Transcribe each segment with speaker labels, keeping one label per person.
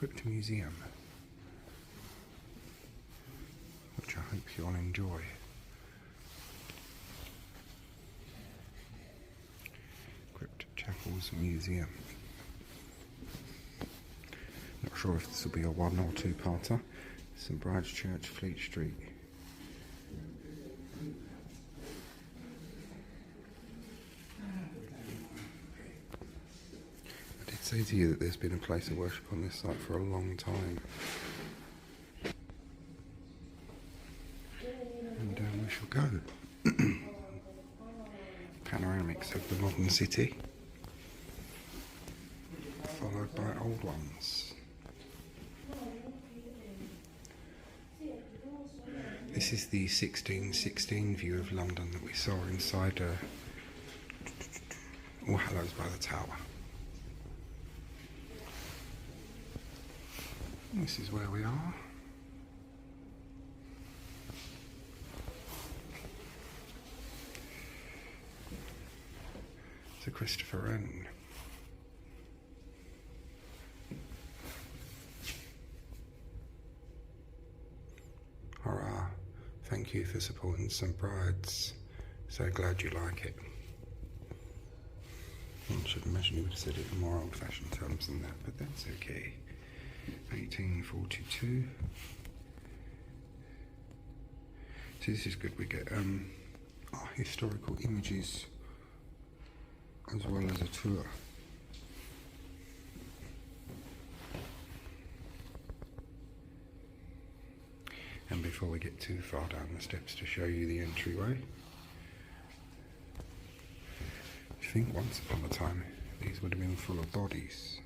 Speaker 1: Crypt Museum, which I hope you'll enjoy. Crypt Chapels Museum. Not sure if this will be a one or two parter. St Bride's Church, Fleet Street. I did say to you that there's been a place of worship on this site for a long time. And we shall go. Panoramics of the modern city, followed by old ones. This is the 1616 view of London that we saw inside All Hallows by the Tower. This is where we are. Sir Christopher Wren. Hurrah. Thank you for supporting St Bride's. So glad you like it. I should imagine you would have said it in more old-fashioned terms than that, but that's okay. 1842. So this is good. We get historical images as well as a tour. And before we get too far down the steps to show you the entryway, I think once upon a time these would have been full of bodies.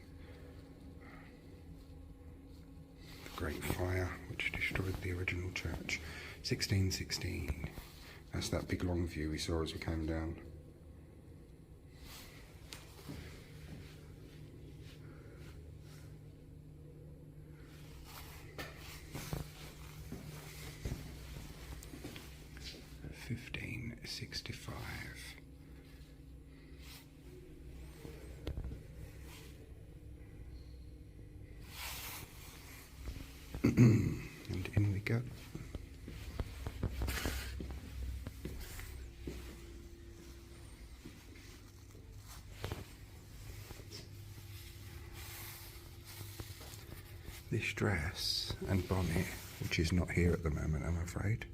Speaker 1: The Great Fire, which destroyed the original church. 1616. That's that big long view we saw as we came down. And in we go. This dress and bonnet, which is not here at the moment, I'm afraid,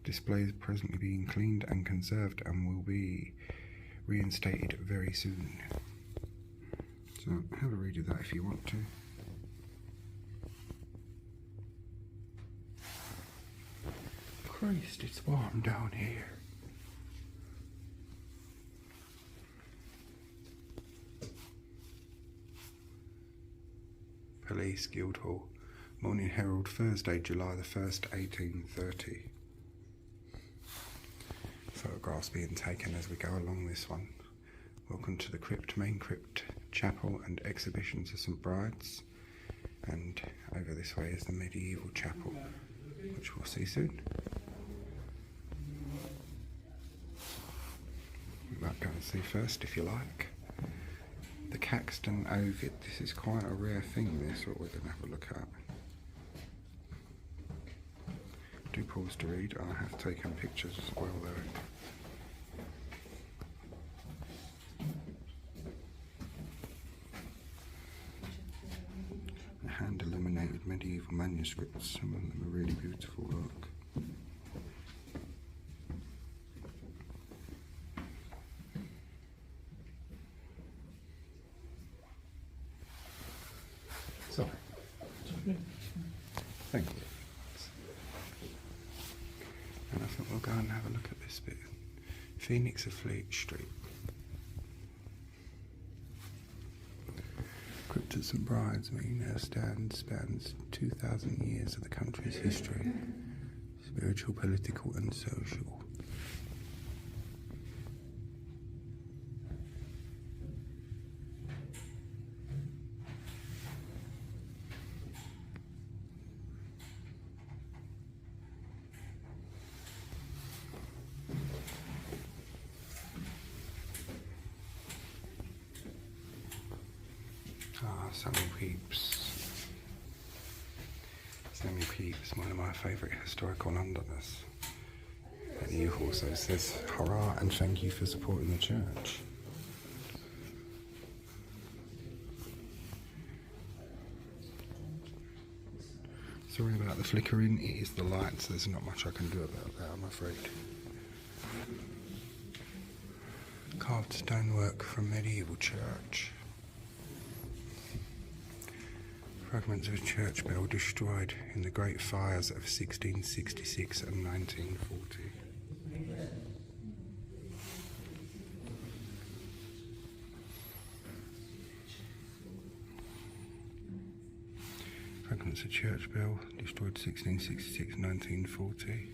Speaker 1: display is presently being cleaned and conserved and will be reinstated very soon. So have a read of that if you want to. Christ, it's warm down here. Police Guildhall, Morning Herald, Thursday, July the 1st, 1830. Photographs being taken as we go along this one. Welcome to the Crypt, main Crypt, Chapel and Exhibitions of St Bride's. And over this way is the medieval chapel, which we'll see soon. We might go and see first if you like. The Caxton Ovid. This is quite a rare thing, this, what we're going to have a look at. Do pause to read. I have taken pictures as well though. Hand-illuminated medieval manuscripts. Some of them are really beautiful, look. Sorry. Thank you. And I think we'll go and have a look at this bit. Phoenix of Fleet Street. Crypt at St Bride's spans 2,000 years of the country's history, spiritual, political and social. Samuel Pepys. Samuel Pepys, one of my favourite historical Londoners. And he also says, hurrah and thank you for supporting the church. Sorry about the flickering, it is the lights, there's not much I can do about that, I'm afraid. Carved stonework from medieval church. Fragments of a church bell destroyed in the Great Fires of 1666 and 1940. Fragments of church bell destroyed 1666 and 1940.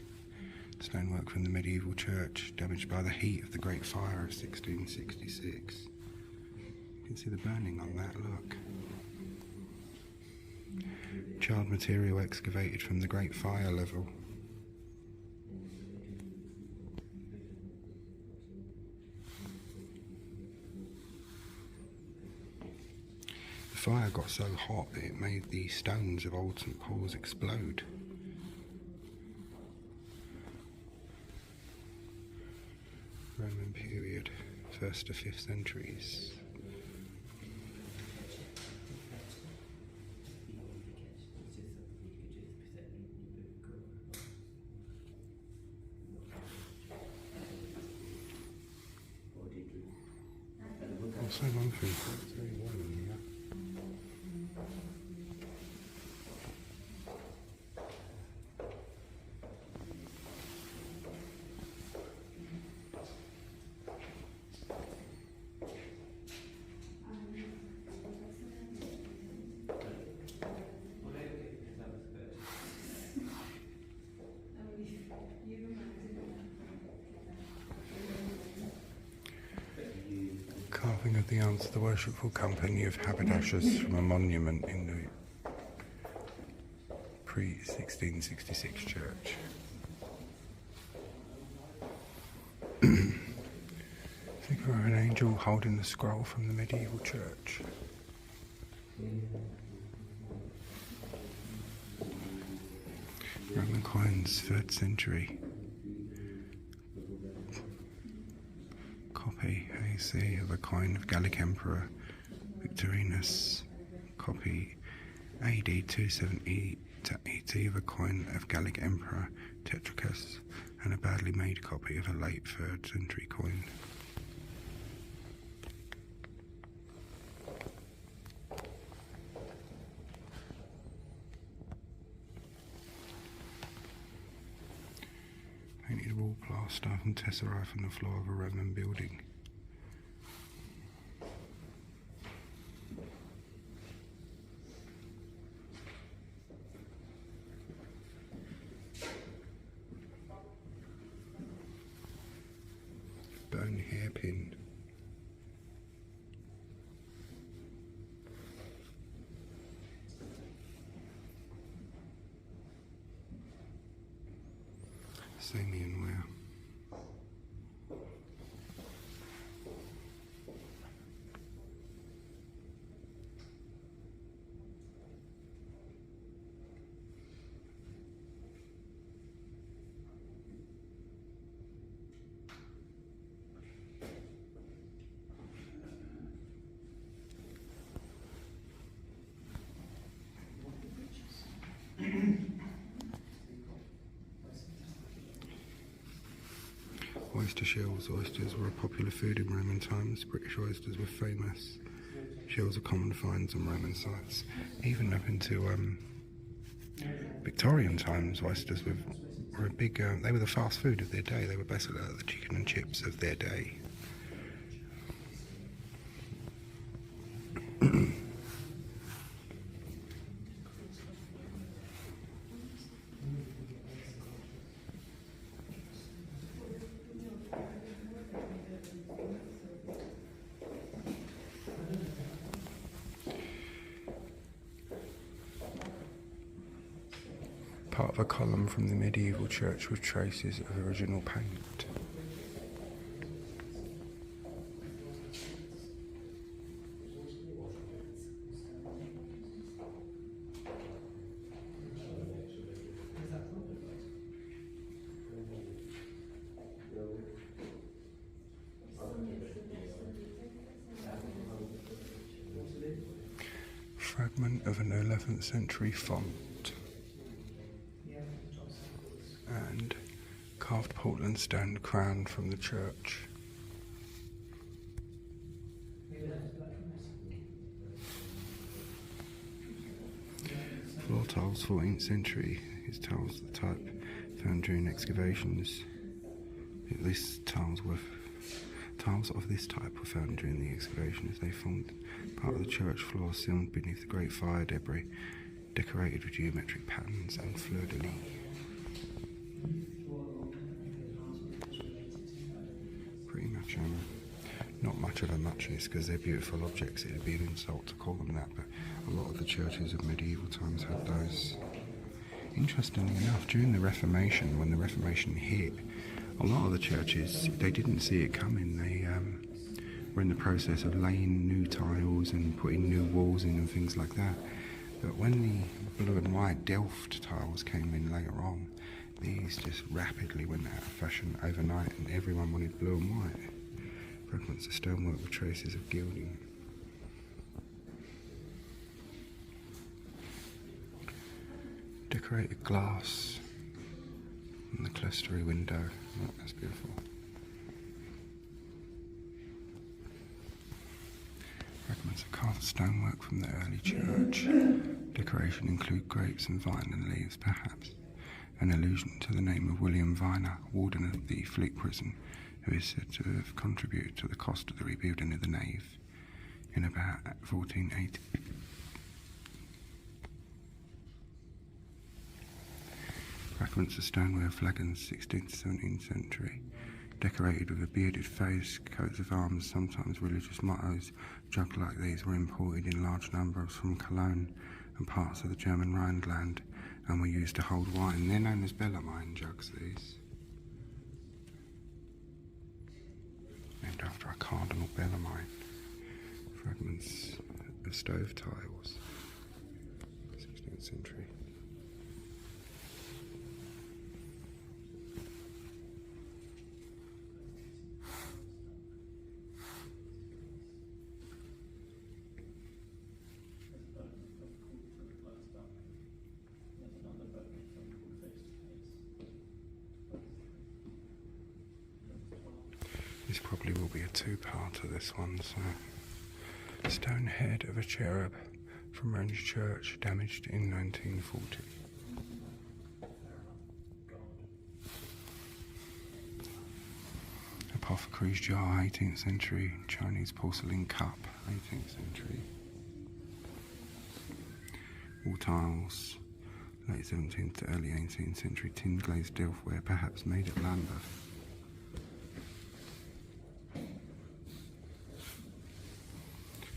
Speaker 1: Stonework from the medieval church damaged by the heat of the Great Fire of 1666. You can see the burning on that, look. Child material excavated from the Great Fire level. The fire got so hot that it made the stones of Old St Paul's explode. Roman period, 1st to 5th centuries. I'll say one thing, it's very warm in here. Carving of the arms of the Worshipful Company of Haberdashers from a monument in the pre-1666 church. Figure of an angel holding the scroll from the medieval church. Roman coins, 3rd century. Copy, AC, of a coin of Gallic Emperor Victorinus. Copy, AD 270 to 80 of a coin of Gallic Emperor Tetricus, and a badly made copy of a late 3rd century coin. Painted wall plaster and tesserae from the floor of a Roman building. Bone hairpin. Samian ware. Oyster shells. Oysters were a popular food in Roman times. British oysters were famous. Shells are common finds on Roman sites. Even up into Victorian times, oysters were a big... they were the fast food of their day. They were basically like the chicken and chips of their day. Part of a column from the medieval church with traces of original paint. Fragment of an 11th century font and carved Portland stone crown from the church. Floor tiles, 14th century. These tiles, the type found during excavations. Tiles of this type were found during the excavations. They formed part of the church floor, sealed beneath the great fire debris, decorated with geometric patterns and fleur-de-lis. Pretty much, not much of a muchness, because they're beautiful objects. It would be an insult to call them that, but a lot of the churches of medieval times had those. Interestingly enough, during the Reformation, when the Reformation hit, a lot of the churches, they didn't see it coming. They were in the process of laying new tiles and putting new walls in and things like that. But when the blue and white Delft tiles came in later on, these just rapidly went out of fashion overnight, and everyone wanted blue and white. Fragments of stonework with traces of gilding. Decorated glass in the clerestory window. Oh, that's beautiful. Fragments of carved stonework from the early church. Decoration include grapes and vine and leaves, perhaps an allusion to the name of William Viner, warden of the Fleet prison, who is said to have contributed to the cost of the rebuilding of the nave in about 1480. Fragments of stoneware flagons, 16th to 17th century, decorated with a bearded face, coats of arms, sometimes religious mottos. Jugs like these were imported in large numbers from Cologne and parts of the German Rhineland, and were used to hold wine. They're known as Bellarmine jugs, these. Named after a Cardinal Bellarmine. Fragments of stove tiles, 16th century. This probably will be a two-parter, this one. So, stone head of a cherub from Range Church, damaged in 1940. Apothecary's jar, 18th century. Chinese porcelain cup, 18th century. Wall tiles, late 17th to early 18th century. Tin glazed Delftware, perhaps made at Lambeth.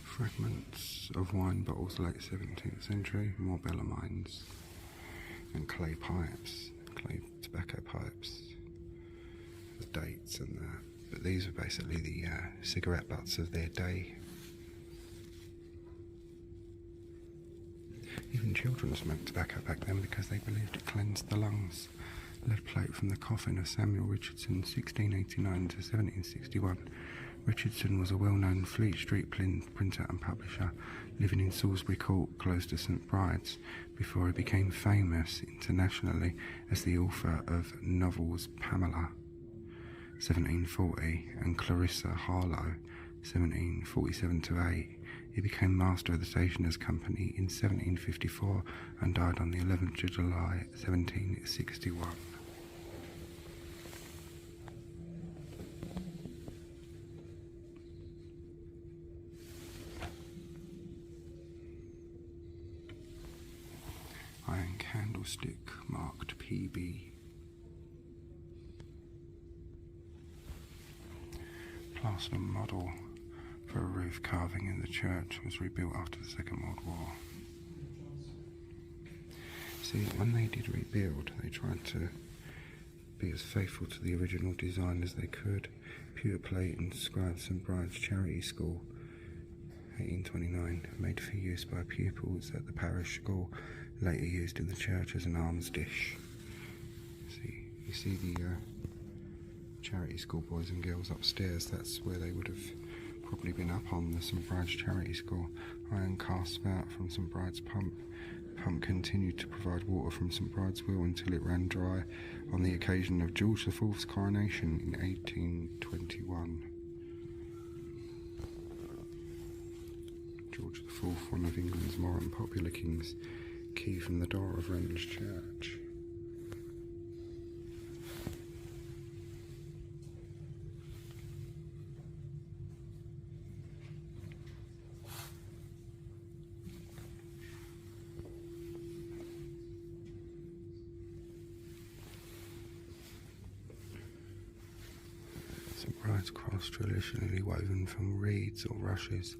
Speaker 1: Fragments of wine bottles, late 17th century, more Bellarmines, and clay pipes, clay tobacco pipes, with dates and that. But these were basically the cigarette butts of their day. Even children smoked tobacco back then because they believed it cleansed the lungs. Lead plate from the Coffin of Samuel Richardson, 1689 to 1761. Richardson was a well-known Fleet Street printer and publisher, living in Salisbury Court, close to St Bride's, before he became famous internationally as the author of novels Pamela, 1740, and Clarissa Harlowe, 1747-8. He became master of the Stationers' Company in 1754 and died on the 11th of July, 1761. Iron candlestick marked PB. Plaster model for a roof carving in the church was rebuilt after the Second World War. See, when they did rebuild, they tried to be as faithful to the original design as they could. Pewter plate inscribed St Bride's Charity School, 1829, made for use by pupils at the parish school, later used in the church as an alms dish. You see the charity school boys and girls upstairs. That's where they would have probably been up on the St Bride's Charity School. Iron cast spout from St Bride's pump. Pump continued to provide water from St Bride's Wheel until it ran dry on the occasion of George IV's coronation in 1821. George IV, one of England's more unpopular kings, key from the door of Wren's church. St Bride's cross, traditionally woven from reeds or rushes.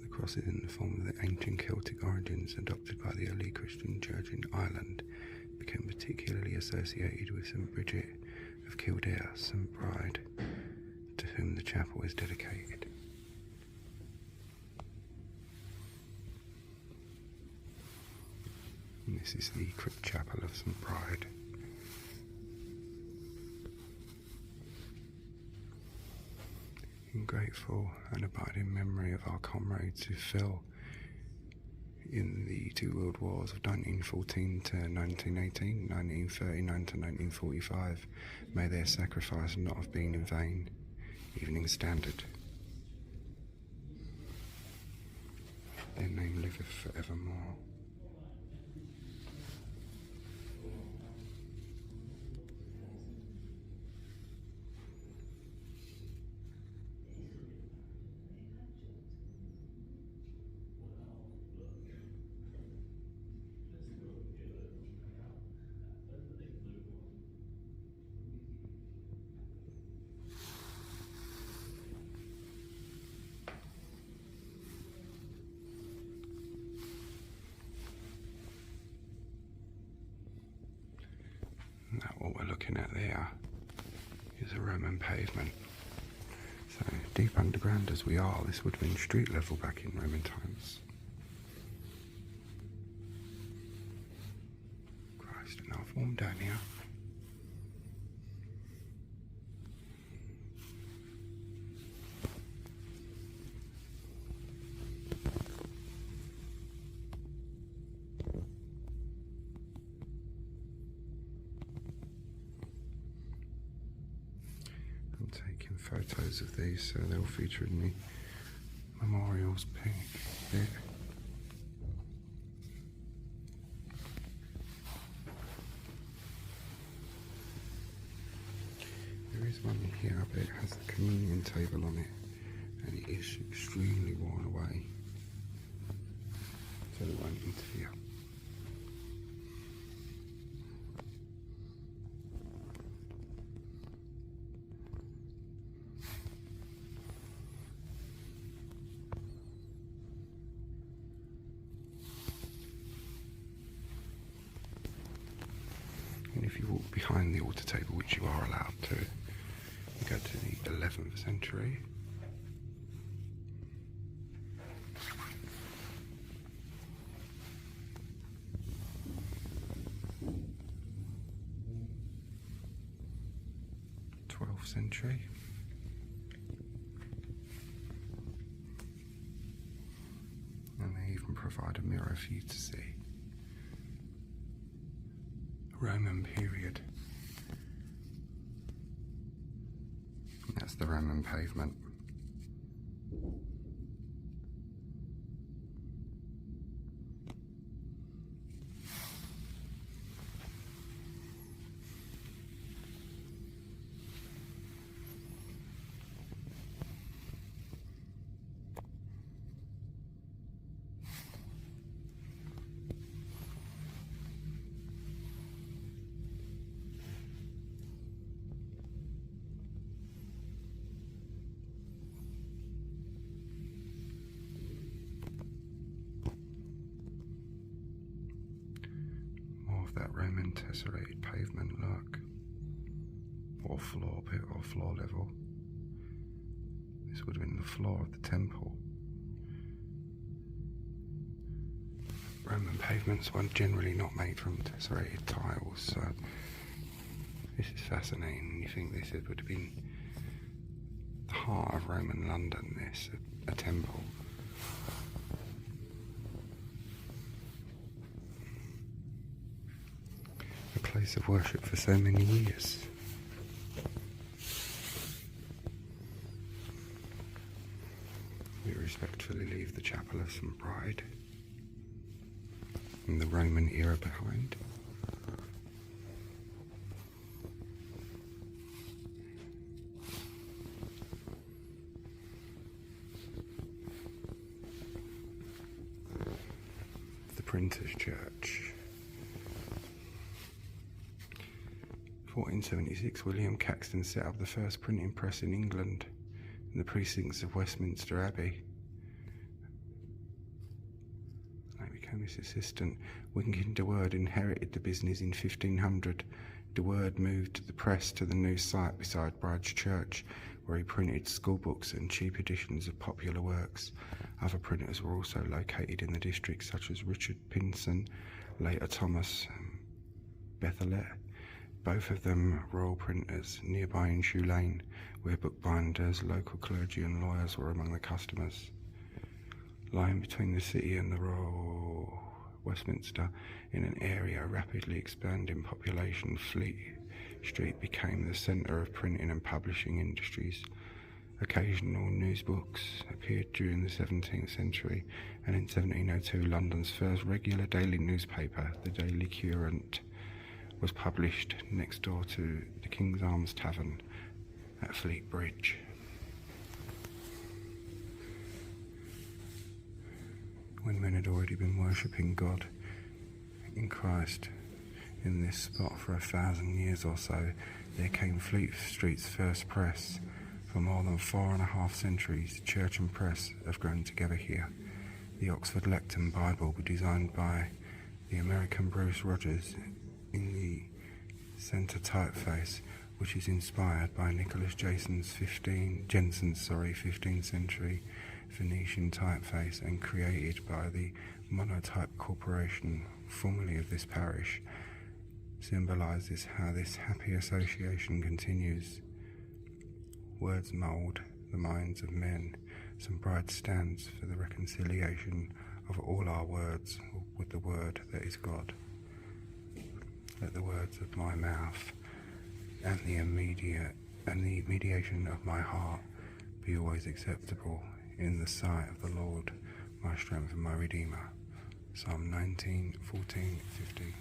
Speaker 1: The cross is in the form of the ancient Celtic origins adopted by the early Christian church in Ireland, became particularly associated with St Bridget of Kildare, St Bride, to whom the chapel is dedicated. And this is the Crypt Chapel of St Bride. In grateful and abiding memory of our comrades who fell in the two world wars of 1914 to 1918, 1939 to 1945, may their sacrifice not have been in vain. Evening Standard. Their name liveth forevermore. That what we're looking at there is a Roman pavement. So deep underground as we are, this would have been street level back in Roman times. Christ, enough warm down here. I'm taking photos of these so they'll feature in the memorials bit. There is one here, but it has the communion table on it and it is extremely worn away, so it won't interfere. And if you walk behind the altar table, which you are allowed to, you go to the 11th century. Century. And they even provide a mirror for you to see. Roman period. And that's the Roman pavement. That Roman tessellated pavement look, or floor bit, or floor level. This would have been the floor of the temple. Roman pavements were generally not made from tessellated tiles, so this is fascinating. You think this would have been the heart of Roman London, this, a temple. A place of worship for so many years. We respectfully leave the chapel of St. Bride in the Roman era behind. The Printer's Church. 1476, William Caxton set up the first printing press in England in the precincts of Westminster Abbey. I became his assistant. Wynkyn de Worde inherited the business in 1500. De Worde moved the press to the new site beside Bride's Church, where he printed schoolbooks and cheap editions of popular works. Other printers were also located in the district, such as Richard Pinson, later Thomas Bethelet, both of them royal printers. Nearby in Shoe Lane, where bookbinders, local clergy and lawyers were among the customers. Lying between the city and the Royal Westminster, in an area rapidly expanding population, Fleet Street became the centre of printing and publishing industries. Occasional news books appeared during the 17th century, and in 1702 London's first regular daily newspaper, the Daily Courant, was published next door to the King's Arms Tavern at Fleet Bridge. When men had already been worshipping God in Christ in this spot for 1,000 years or so, there came Fleet Street's first press. For more than 4.5 centuries, church and press have grown together here. The Oxford Lecton Bible was designed by the American Bruce Rogers in the centre typeface, which is inspired by Nicholas Jensen's 15th century Venetian typeface and created by the Monotype Corporation, formerly of this parish, symbolises how this happy association continues. Words mould the minds of men. St. Bride stands for the reconciliation of all our words with the word that is God. Let the words of my mouth and the mediation of my heart be always acceptable in the sight of the Lord, my strength and my Redeemer. Psalm 19, 14, 15.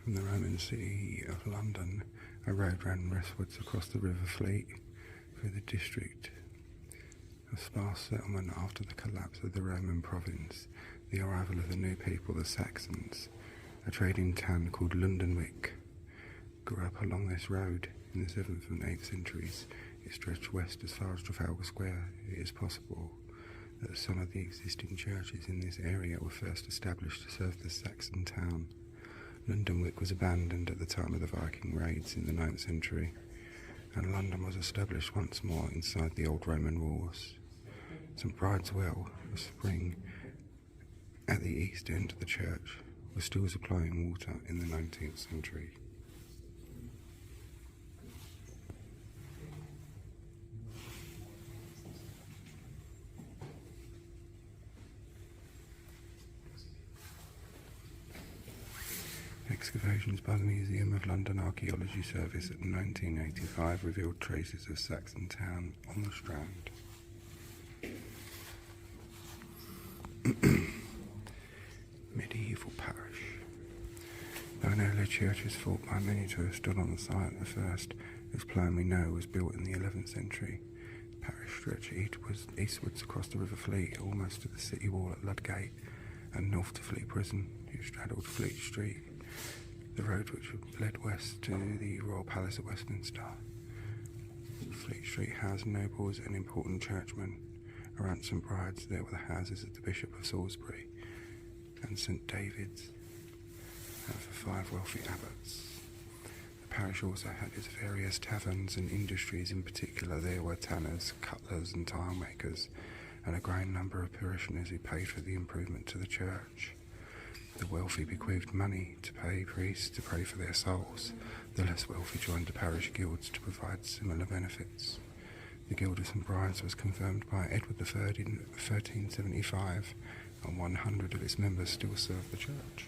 Speaker 1: From the Roman city of London, a road ran westwards across the River Fleet through the district of sparse settlement after the collapse of the Roman province, the arrival of the new people, the Saxons. A trading town called Londonwick grew up along this road in the 7th and 8th centuries. It stretched west as far as Trafalgar Square. It is possible that some of the existing churches in this area were first established to serve the Saxon town. Londonwick was abandoned at the time of the Viking raids in the 9th century, and London was established once more inside the old Roman walls. St. Bride's Well, a spring at the east end of the church, was still supplying water in the 19th century. Excavations by the Museum of London Archaeology Service in 1985 revealed traces of Saxon town on the Strand. Medieval parish. Though an early church is thought by many to have stood on the site, the first, whose plan we know, was built in the 11th century. The parish stretched eastwards across the River Fleet, almost to the city wall at Ludgate, and north to Fleet Prison, who straddled Fleet Street, the road which led west to the Royal Palace at Westminster. Fleet Street housed nobles and important churchmen. Around St. Bride's there were the houses of the Bishop of Salisbury and St. David's, and for 5 wealthy abbots. The parish also had its various taverns and industries. In particular, there were tanners, cutlers and tile makers, and a great number of parishioners who paid for the improvement to the church. The wealthy bequeathed money to pay priests to pray for their souls. The less wealthy joined the parish guilds to provide similar benefits. The Guild of St Brides was confirmed by Edward III in 1375, and 100 of its members still serve the church.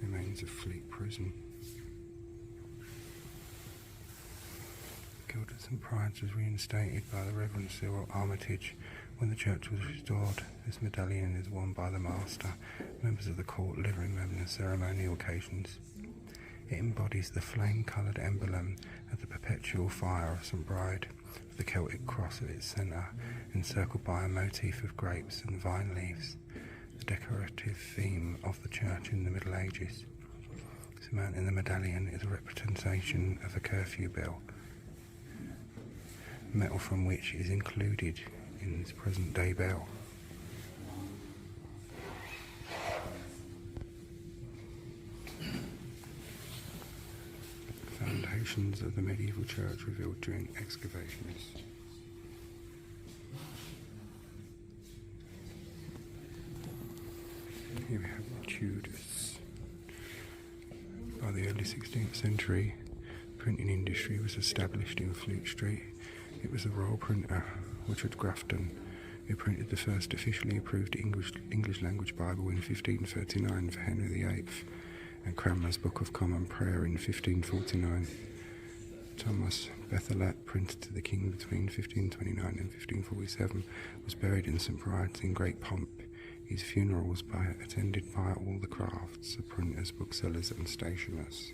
Speaker 1: Remains of Fleet Prison. The Guild of St Brides was reinstated by the Reverend Cyril Armitage when the church was restored. This medallion is worn by the master, members of the court living them in ceremonial occasions. It embodies the flame-coloured emblem of the perpetual fire of St Bride, with the Celtic cross at its centre, encircled by a motif of grapes and vine leaves, the decorative theme of the church in the Middle Ages. Surmounting the medallion is a representation of a curfew bell, metal from which is included in its present-day bell. Foundations of the medieval church revealed during excavations. Here we have the Tudors. By the early 16th century, printing industry was established in Fleet Street. It was the royal printer, Richard Grafton, who printed the first officially approved English language Bible in 1539 for Henry VIII, and Cranmer's Book of Common Prayer in 1549. Thomas Bethelat, printed to the king between 1529 and 1547, was buried in St Bride's in great pomp. His funeral was attended by all the crafts, the printers, booksellers and stationers.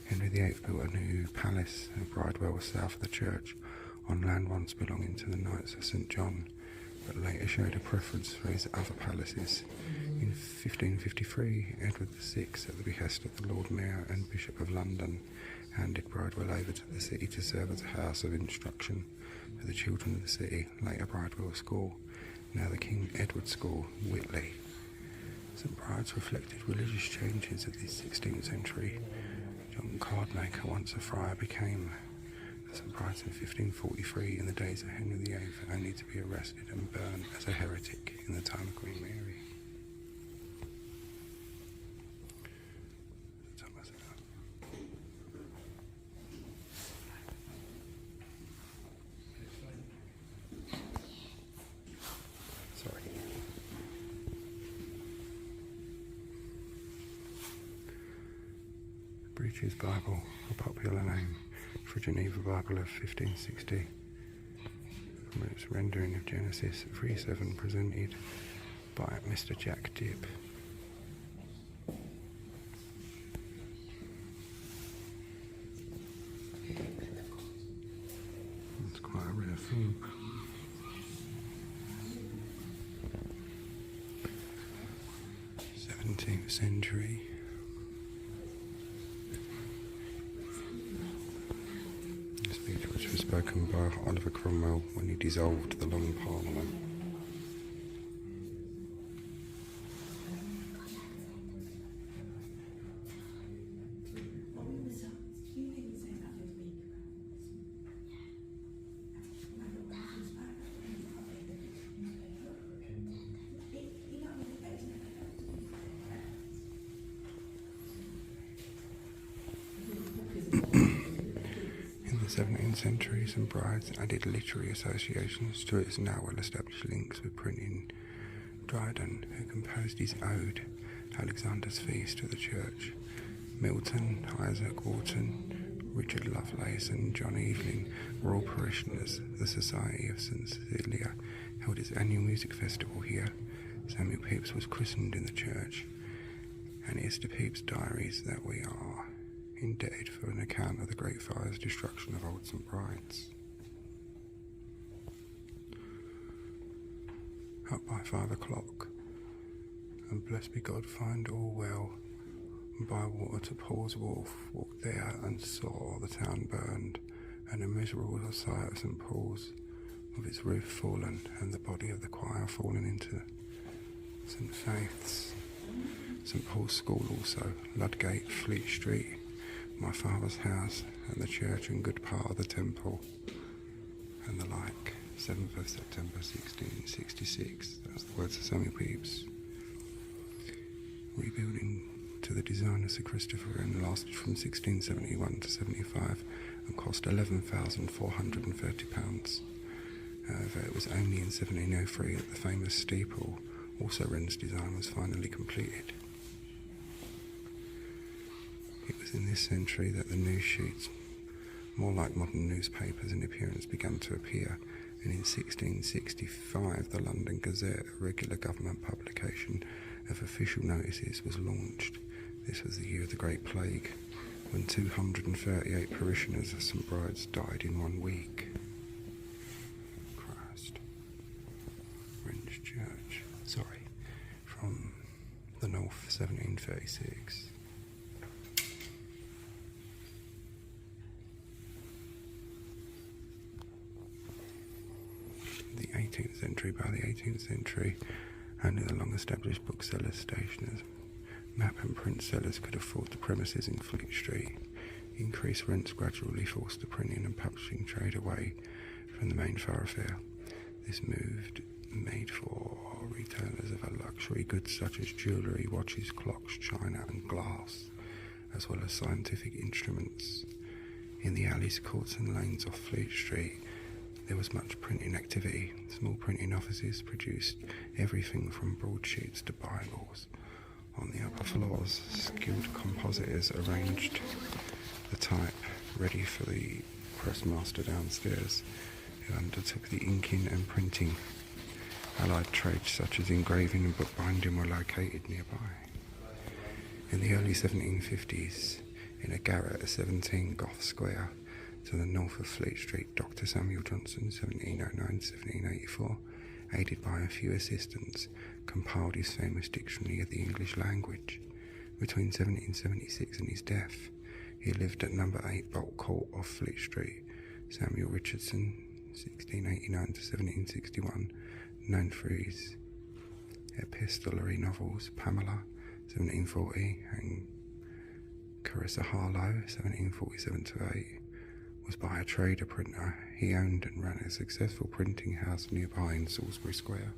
Speaker 1: Henry VIII built a new palace at Bridewell, south of the church, on land once belonging to the Knights of St John, but later showed a preference for his other palaces. In 1553, Edward VI, at the behest of the Lord Mayor and Bishop of London, handed Bridewell over to the city to serve as a house of instruction for the children of the city, later Bridewell School, now the King Edward School, Whitley. St Bride's reflected religious changes of the 16th century. John Cardmaker, once a friar, became St Bride's in 1543 in the days of Henry VIII, only to be arrested and burned as a heretic in the time of Queen Mary. Breach's Bible, a popular name for Geneva Bible of 1560, from its rendering of Genesis 3:7 presented by Mr. Jack Dibb. It's quite a rare thing. '17th century. Which was spoken by Oliver Cromwell when he dissolved the Long Parliament. In the 17th century, St Bride's added literary associations to its now well-established links with printing. Dryden, who composed his ode, Alexander's Feast, to the church. Milton, Isaac Wharton, Richard Lovelace and John Evelyn were all parishioners. The Society of St Cecilia held its annual music festival here. Samuel Pepys was christened in the church, and it is to Pepys' diaries that we are indebted for an account of the Great Fire's destruction of Old St Bride's. Up by 5 o'clock, and blessed be God, find all well, and by water to Paul's Wharf, walked there and saw the town burned, and a miserable sight of St Paul's, with its roof fallen, and the body of the choir fallen into St Faith's. St Paul's School also, Ludgate, Fleet Street, my father's house, and the church and good part of the temple, and the like. 7th of September 1666, that's the words of Samuel Pepys. Rebuilding to the design of Sir Christopher and lasted from 1671 to 75 and cost £11,430. However, it was only in 1703 that the famous steeple, also Wren's design, was finally completed. It was in this century that the news sheets, more like modern newspapers in appearance, began to appear, and in 1665 the London Gazette, a regular government publication of official notices, was launched. This was the year of the Great Plague, when 238 parishioners of St Bride's died in 1 week. Christ. Wren's Church. Sorry. From the North, 1736. The 18th century. By the 18th century, only the long-established booksellers, stationers, map and print sellers could afford the premises in Fleet Street. Increased rents gradually forced the printing and publishing trade away from the main thoroughfare. This move made for retailers of luxury goods such as jewellery, watches, clocks, china and glass, as well as scientific instruments. In the alleys, courts and lanes off Fleet Street, there was much printing activity. Small printing offices produced everything from broadsheets to Bibles. On the upper floors, skilled compositors arranged the type ready for the pressmaster downstairs, who undertook the inking and printing. Allied trades such as engraving and bookbinding were located nearby. In the early 1750s, in a garret at 17 Gough Square, to the north of Fleet Street, Dr. Samuel Johnson, 1709-1784, aided by a few assistants, compiled his famous Dictionary of the English Language. Between 1776 and his death, he lived at number 8 Bolt Court off Fleet Street. Samuel Richardson, 1689-1761, known for his epistolary novels Pamela, 1740, and Clarissa Harlowe, 1747-8, was by a trader printer. He owned and ran a successful printing house nearby in Salisbury Square.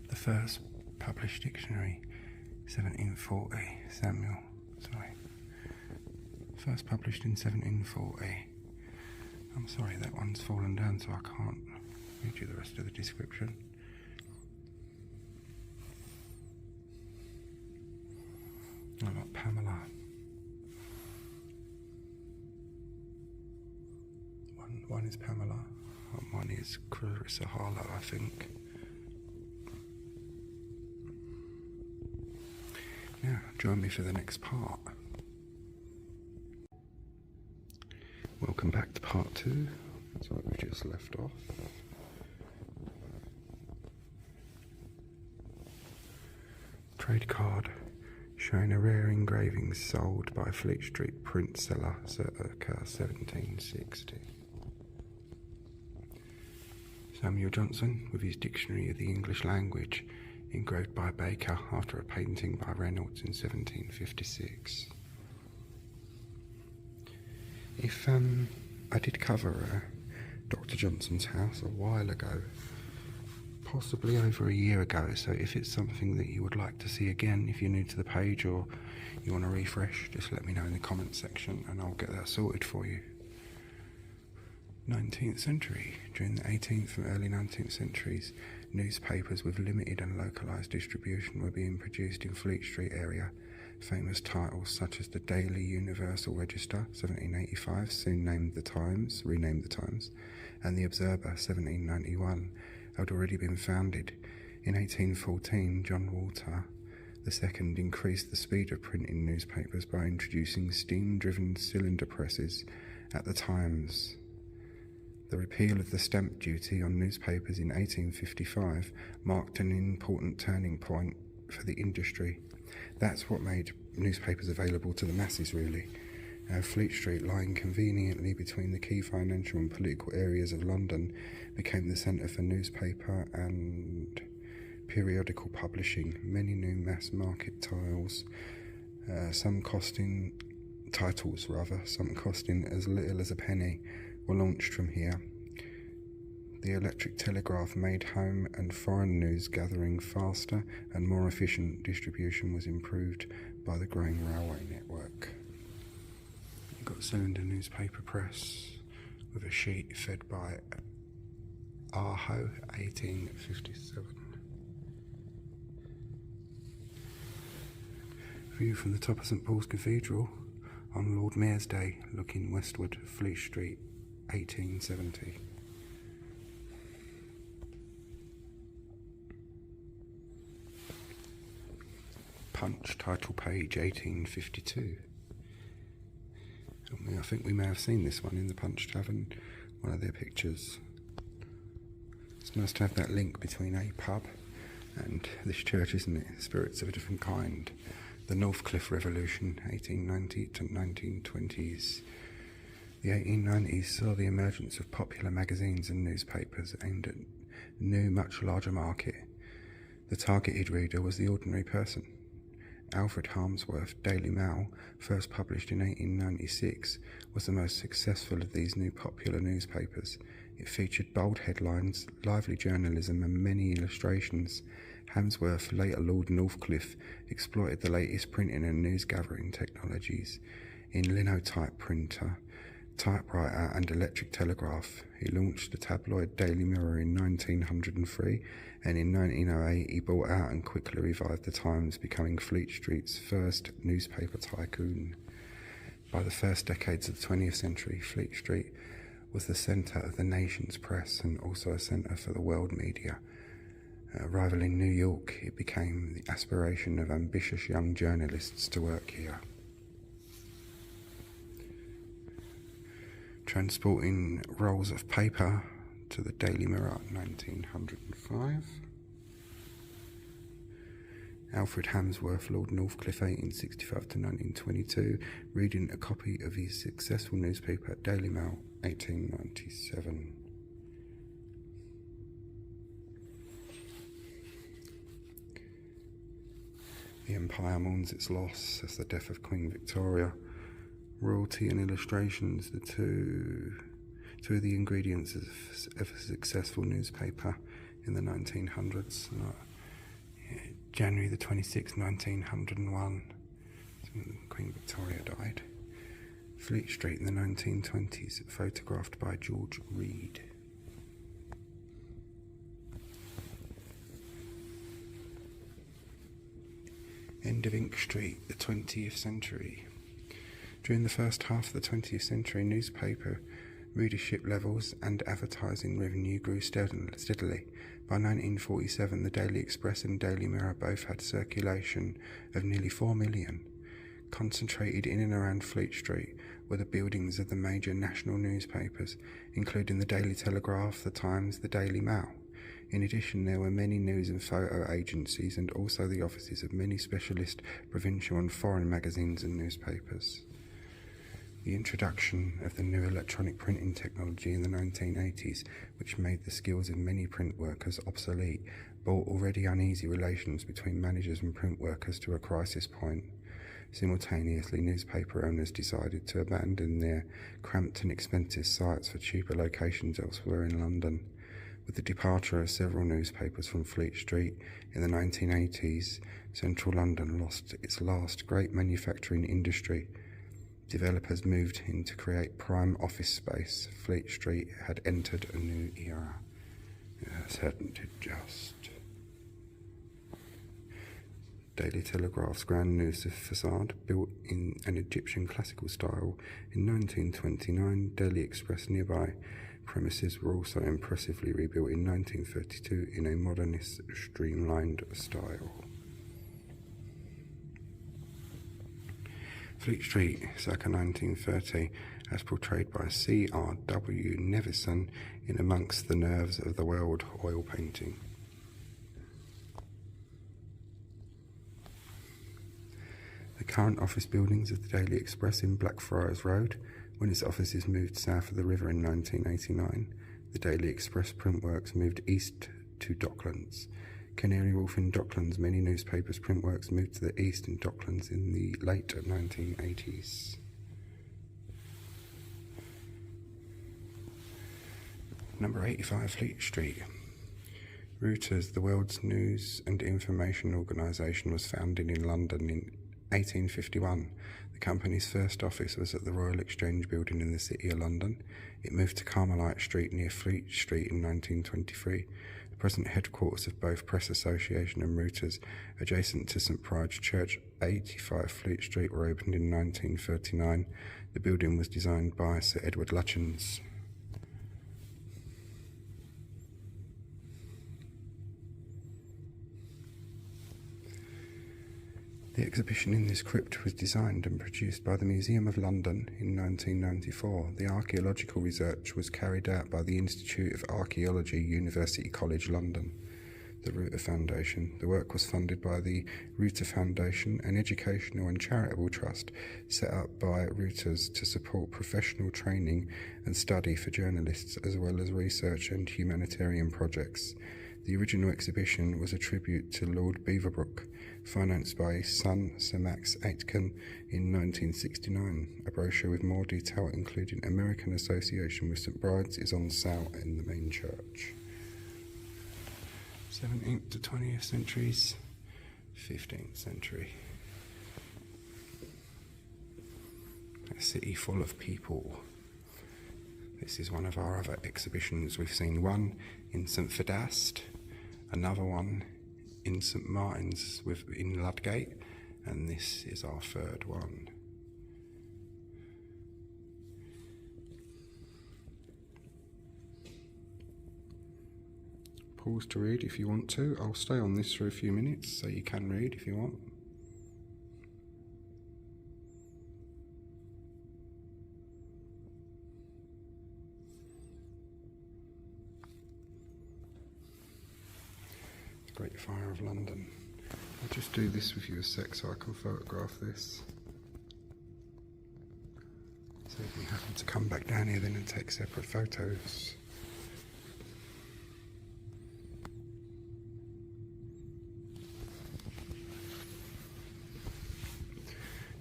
Speaker 1: The first published dictionary, 1740, first published in 1740. I'm sorry, that one's fallen down, so I can't read you the rest of the description. I've got Pamela. One is Pamela, and one is Clarissa Harlowe, I think. Now, join me for the next part. Welcome back to part 2. That's where we've just left off. Trade card showing a rare engraving sold by Fleet Street print seller circa 1760. Samuel Johnson, with his Dictionary of the English Language, engraved by Baker after a painting by Reynolds in 1756. I did cover Dr. Johnson's house a while ago, possibly over a year ago, so if it's something that you would like to see again, if you're new to the page or you want to refresh, just let me know in the comments section and I'll get that sorted for you. 19th century. During the 18th and early 19th centuries, newspapers with limited and localised distribution were being produced in Fleet Street area. Famous titles such as the Daily Universal Register, 1785, soon renamed the Times, and the Observer, 1791, had already been founded. In 1814, John Walter II increased the speed of printing newspapers by introducing steam-driven cylinder presses at the Times. The repeal of the stamp duty on newspapers in 1855 marked an important turning point for the industry. That's what made newspapers available to the masses, really. Fleet Street, lying conveniently between the key financial and political areas of London, became the centre for newspaper and periodical publishing. Many new mass market titles, some costing as little as a penny, were launched from here. The electric telegraph made home and foreign news gathering faster, and more efficient distribution was improved by the growing railway network. You've got a cylinder newspaper press with a sheet fed by Aho, 1857. View from the top of St Paul's Cathedral on Lord Mayor's Day, looking westward, Fleet Street, 1870. Punch, title page, 1852. I think we may have seen this one in the Punch Tavern, one of their pictures. It's nice to have that link between a pub and this church, isn't it? Spirits of a different kind. The Northcliffe Revolution, 1890 to 1920s. The 1890s saw the emergence of popular magazines and newspapers aimed at a new, much larger market. The targeted reader was the ordinary person. Alfred Harmsworth's Daily Mail, first published in 1896, was the most successful of these new popular newspapers. It featured bold headlines, lively journalism and many illustrations. Harmsworth, later Lord Northcliffe, exploited the latest printing and news-gathering technologies in linotype printer, typewriter and electric telegraph. He launched the tabloid Daily Mirror in 1903, and in 1908 he bought out and quickly revived the Times, becoming Fleet Street's first newspaper tycoon. By the first decades of the 20th century, Fleet Street was the centre of the nation's press and also a centre for the world media. Rivaling New York, it became the aspiration of ambitious young journalists to work here. Transporting rolls of paper to the Daily Mirror, 1905. Alfred Harmsworth, Lord Northcliffe, 1865 to 1922, reading a copy of his successful newspaper Daily Mail, 1897. The Empire mourns its loss as the death of Queen Victoria. Royalty and illustrations, the two of the ingredients of a successful newspaper in the 1900s. January the 26th, 1901, Queen Victoria died. Fleet Street in the 1920s, photographed by George Reed. End of Ink Street, the 20th century. During the first half of the 20th century, newspaper readership levels and advertising revenue grew steadily. By 1947, the Daily Express and Daily Mirror both had circulation of nearly 4 million. Concentrated in and around Fleet Street were the buildings of the major national newspapers, including the Daily Telegraph, the Times, the Daily Mail. In addition, there were many news and photo agencies and also the offices of many specialist provincial and foreign magazines and newspapers. The introduction of the new electronic printing technology in the 1980s, which made the skills of many print workers obsolete, brought already uneasy relations between managers and print workers to a crisis point. Simultaneously, newspaper owners decided to abandon their cramped and expensive sites for cheaper locations elsewhere in London. With the departure of several newspapers from Fleet Street in the 1980s, central London lost its last great manufacturing industry. Developers moved in to create prime office space. Fleet Street had entered a new era. Yes, hadn't it just? Daily Telegraph's grand news facade, built in an Egyptian classical style in 1929, Daily Express nearby premises were also impressively rebuilt in 1932 in a modernist, streamlined style. Fleet Street, circa 1930, as portrayed by C.R.W. Nevison in Amongst the Nerves of the World oil painting. The current office buildings of the Daily Express in Blackfriars Road, when its offices moved south of the river in 1989, the Daily Express printworks moved east to Docklands. Canary Wharf in Docklands. Many newspapers' print works moved to the east in Docklands in the late 1980s. Number 85 Fleet Street. Reuters, the world's news and information organisation, was founded in London in 1851. The company's first office was at the Royal Exchange Building in the City of London. It moved to Carmelite Street near Fleet Street in 1923. The present headquarters of both Press Association and Reuters, adjacent to St Bride's Church, 85 Fleet Street, were opened in 1939. The building was designed by Sir Edward Lutyens. The exhibition in this crypt was designed and produced by the Museum of London in 1994. The archaeological research was carried out by the Institute of Archaeology, University College London, the Reuter Foundation. The work was funded by the Reuter Foundation, an educational and charitable trust set up by Reuters to support professional training and study for journalists, as well as research and humanitarian projects. The original exhibition was a tribute to Lord Beaverbrook, financed by his son Sir Max Aitken in 1969. A brochure with more detail, including American association with St Bride's, is on sale in the main church. 17th to 20th centuries, 15th century. A city full of people. This is one of our other exhibitions. We've seen one in St Fidast, another one in St Martin's in Ludgate, and this is our third one. Pause to read if you want to. I'll stay on this for a few minutes so you can read if you want. Great Fire of London. I'll just do this with you a sec so I can photograph this. So if you happen to come back down here then and take separate photos.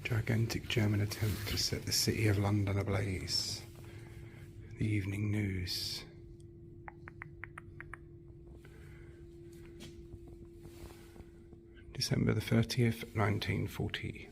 Speaker 1: Gigantic German attempt to set the City of London ablaze. The Evening News. December the 30th, 1940.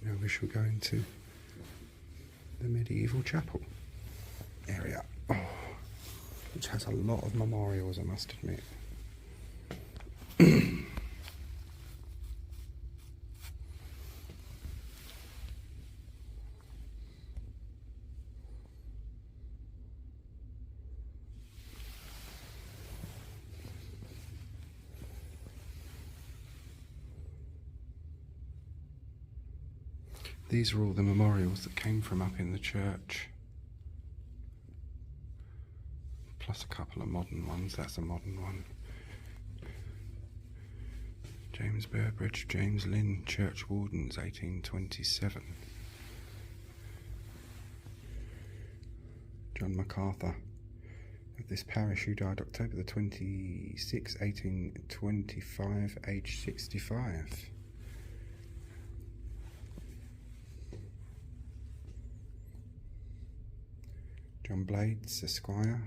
Speaker 1: Now we shall go into the medieval chapel area, which has a lot of memorials, I must admit. These are all the memorials that came from up in the church, plus a couple of modern ones. That's a modern one. James Burbridge, James Lynn, Church Wardens, 1827. John MacArthur of this parish, who died October the 26th, 1825, aged 65. John Blades, Esquire.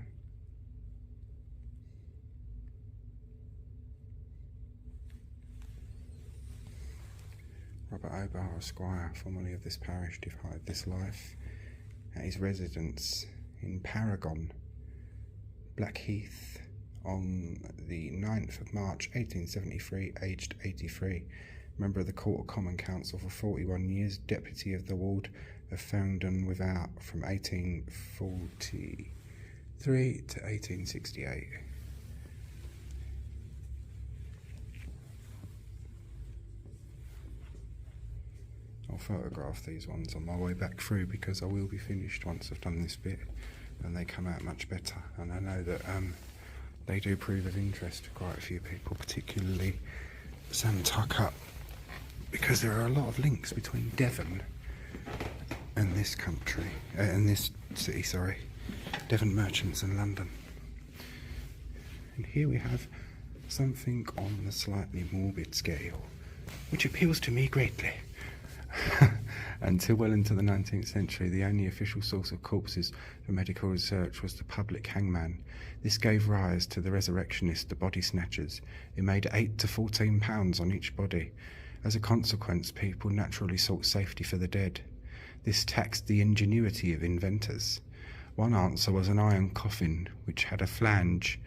Speaker 1: Robert Obar, Esquire, formerly of this parish, departed this life at his residence in Paragon, Blackheath, on the 9th of March 1873, aged 83. Member of the Court of Common Council for 41 years, Deputy of the Ward of Farringdon Without from 1843 1863 to 1868. I'll photograph these ones on my way back through because I will be finished once I've done this bit, and they come out much better. And I know that they do prove of interest to quite a few people, particularly Sam Tucker, because there are a lot of links between Devon and this country, and this city, sorry, Devon merchants and London. And here we have something on the slightly morbid scale, which appeals to me greatly. Until well into the 19th century, the only official source of corpses for medical research was the public hangman. This gave rise to the resurrectionists, the body-snatchers, who made 8 to 14 pounds on each body. As a consequence, people naturally sought safety for the dead. This taxed the ingenuity of inventors. One answer was an iron coffin, which had a flange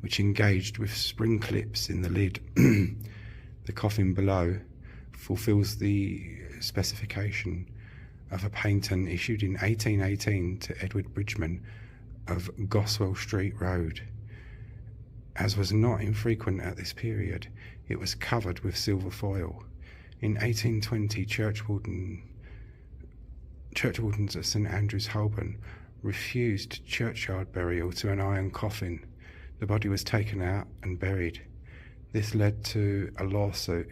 Speaker 1: which engaged with spring clips in the lid. The coffin below fulfills the specification of a patent issued in 1818 to Edward Bridgman of Goswell Street Road. As was not infrequent at this period, it was covered with silver foil. In 1820, churchwardens at St Andrew's, Holborn, refused churchyard burial to an iron coffin. The body was taken out and buried. This led to a lawsuit.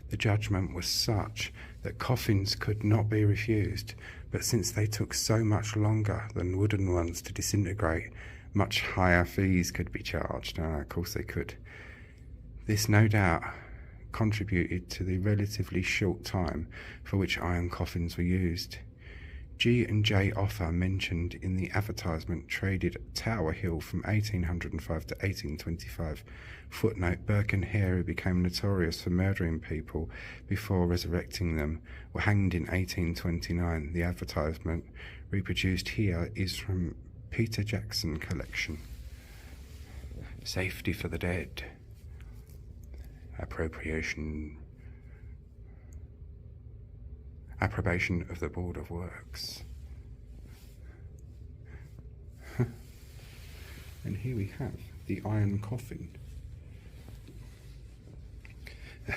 Speaker 1: The judgment was such that coffins could not be refused, but since they took so much longer than wooden ones to disintegrate, much higher fees could be charged. Of course they could. This no doubt contributed to the relatively short time for which iron coffins were used. G&J Offer, mentioned in the advertisement, traded at Tower Hill from 1805 to 1825. Footnote: Burke and Hare, who became notorious for murdering people before resurrecting them, were hanged in 1829. The advertisement reproduced here is from Peter Jackson collection. Safety for the dead. Approbation of the Board of Works. And here we have the iron coffin.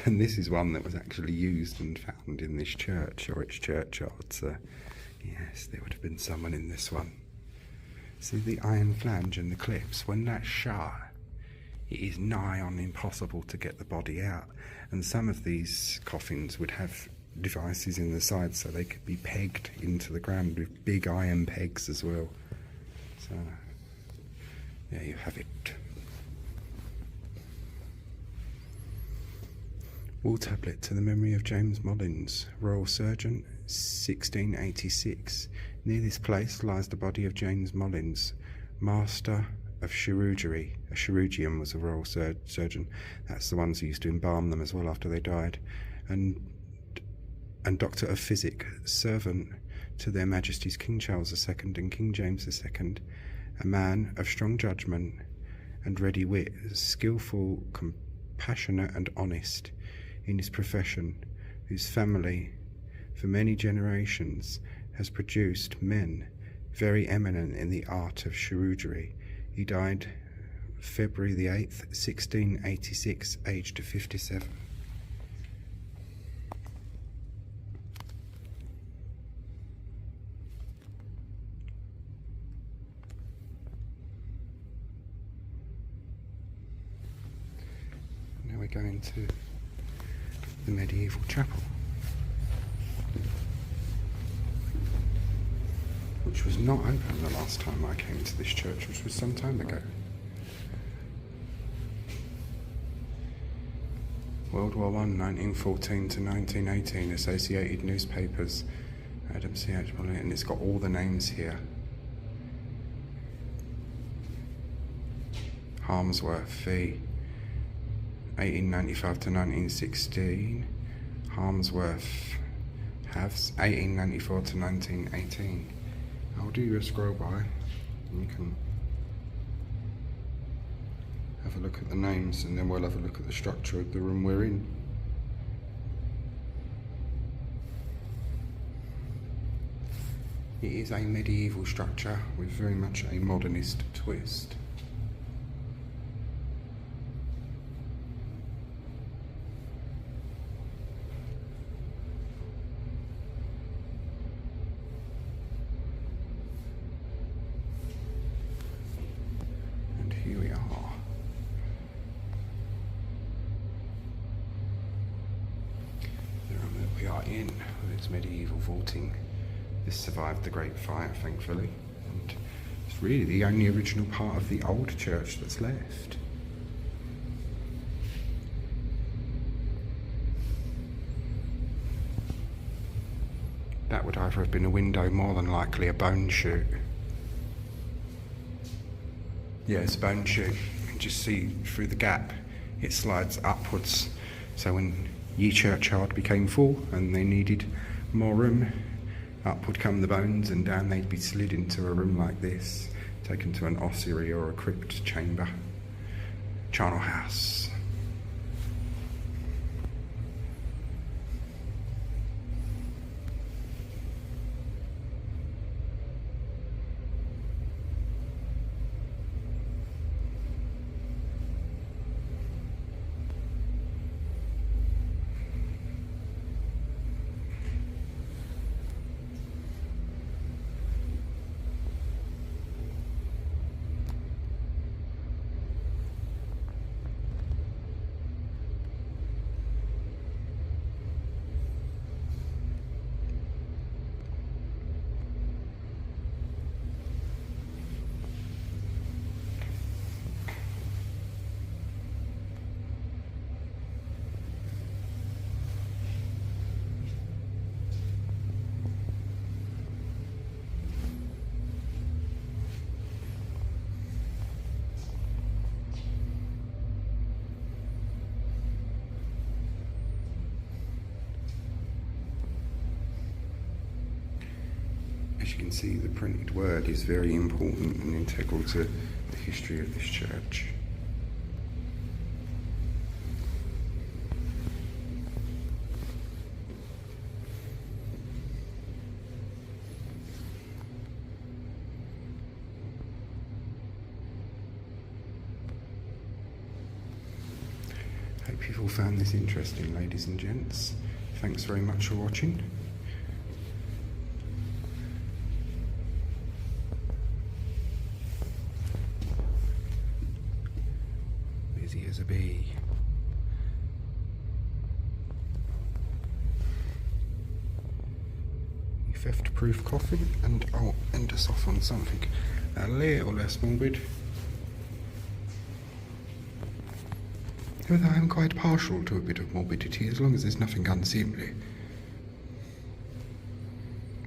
Speaker 1: And this is one that was actually used and found in this church, or its churchyard. So yes, there would have been someone in this one. See the iron flange and the clips? When that's shut, it is nigh on impossible to get the body out. And some of these coffins would have devices in the side so they could be pegged into the ground with big iron pegs as well. So there you have it. Wall tablet to the memory of James Mullins, Royal Surgeon, 1686. Near this place lies the body of James Mullins, Master of Chirurgery. A chirurgeon was a royal surgeon. That's the ones who used to embalm them as well after they died. And Doctor of Physic, servant to their Majesties King Charles II and King James II, a man of strong judgment and ready wit, skillful, compassionate and honest in his profession, whose family for many generations has produced men very eminent in the art of chirurgery. He died February the 8th, 1686, aged 57. Now we're going to the medieval chapel, which was not open the last time I came to this church, which was some time ago. World War I, 1914 to 1918, Associated Newspapers, Adam C.H. Bullitt, and it's got all the names here. Harmsworth, Fee, 1895 to 1916. Harmsworth, Havs, 1894 to 1918. I'll do you a scroll by, and you can have a look at the names, and then we'll have a look at the structure of the room we're in. It is a medieval structure with very much a modernist twist. And here we are. The room that we are in with its medieval vaulting. This survived the Great Fire, thankfully, and it's really the only original part of the old church that's left. That would either have been a window, more than likely a bone chute. Yeah, it's a bone chute. You can just see through the gap, it slides upwards. So when Ye Churchyard became full and they needed more room, up would come the bones and down they'd be slid into a room like this, taken to an ossuary or a crypt chamber, charnel house. As you can see, the printed word is very important and integral to the history of this church. Hope you've all found this interesting, ladies and gents. Thanks very much for watching. Busy as a bee. Theft-proof coffin, and I'll end us off on something a little less morbid. Although I'm quite partial to a bit of morbidity, as long as there's nothing unseemly.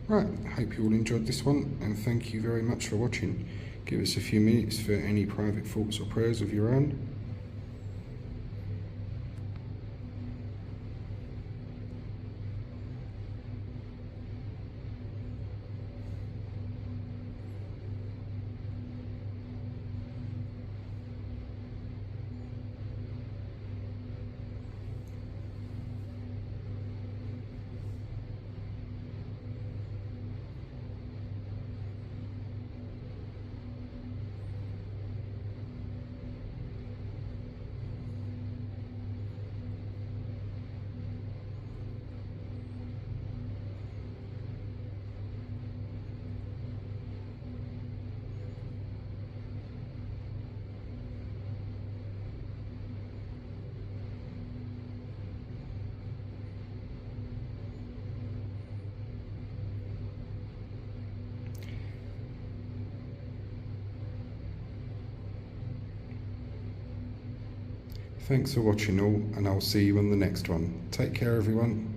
Speaker 1: Right, hope you all enjoyed this one, and thank you very much for watching. Give us a few minutes for any private thoughts or prayers of your own. Thanks for watching all, and I'll see you on the next one. Take care, everyone.